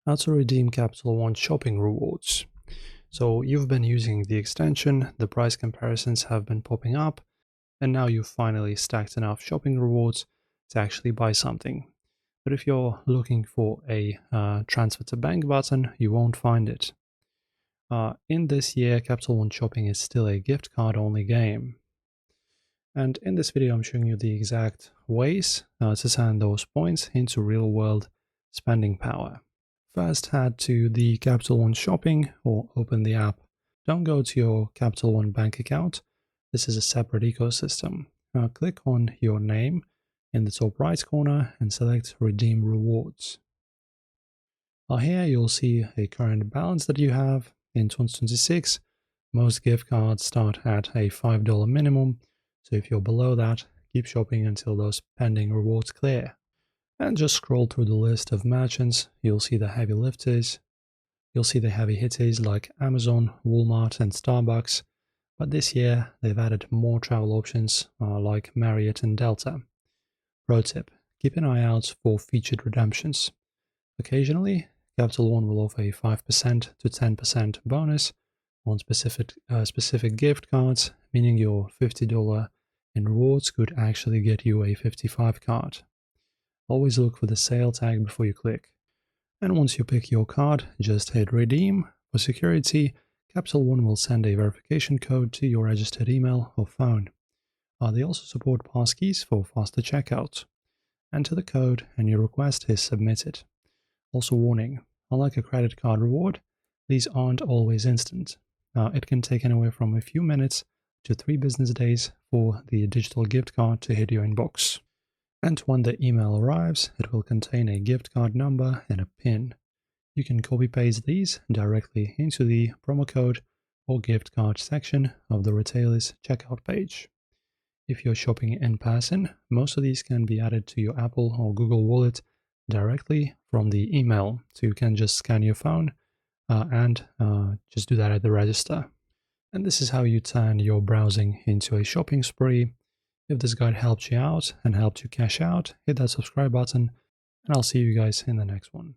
How to redeem Capital One shopping rewards. So you've been using the extension, the price comparisons have been popping up, and now you've finally stacked enough shopping rewards to actually buy something. But if you're looking for a transfer to bank button, you won't find it. In this year, Capital One Shopping is still a gift card only game. And in this video, I'm showing you the exact ways to turn those points into real world spending power. First, head to the Capital One Shopping or open the app. Don't go to your Capital One bank account. This is a separate ecosystem. Click on your name in the top right corner and select Redeem Rewards. Here you'll see a current balance that you have. In 2026, most gift cards start at a $5 minimum, so if you're below that, keep shopping until those pending rewards clear. And just scroll through the list of merchants. You'll see the heavy lifters. You'll see the heavy hitters like Amazon, Walmart, and Starbucks. But this year, they've added more travel options like Marriott and Delta. Pro tip, keep an eye out for featured redemptions. Occasionally, Capital One will offer a 5% to 10% bonus on specific gift cards, meaning your $50 in rewards could actually get you a $55 card. Always look for the sale tag before you click. And once you pick your card, just hit redeem. For security, Capital One will send a verification code to your registered email or phone. They also support passkeys for faster checkout. Enter the code and your request is submitted. Also warning, unlike a credit card reward, these aren't always instant. It can take anywhere from a few minutes to 3 business days for the digital gift card to hit your inbox. And when the email arrives, it will contain a gift card number and a PIN. You can copy-paste these directly into the promo code or gift card section of the retailer's checkout page. If you're shopping in person, most of these can be added to your Apple or Google Wallet directly from the email. So you can just scan your phone and just do that at the register. And this is how you turn your browsing into a shopping spree. If this guide helped you out and helped you cash out, hit that subscribe button, and I'll see you guys in the next one.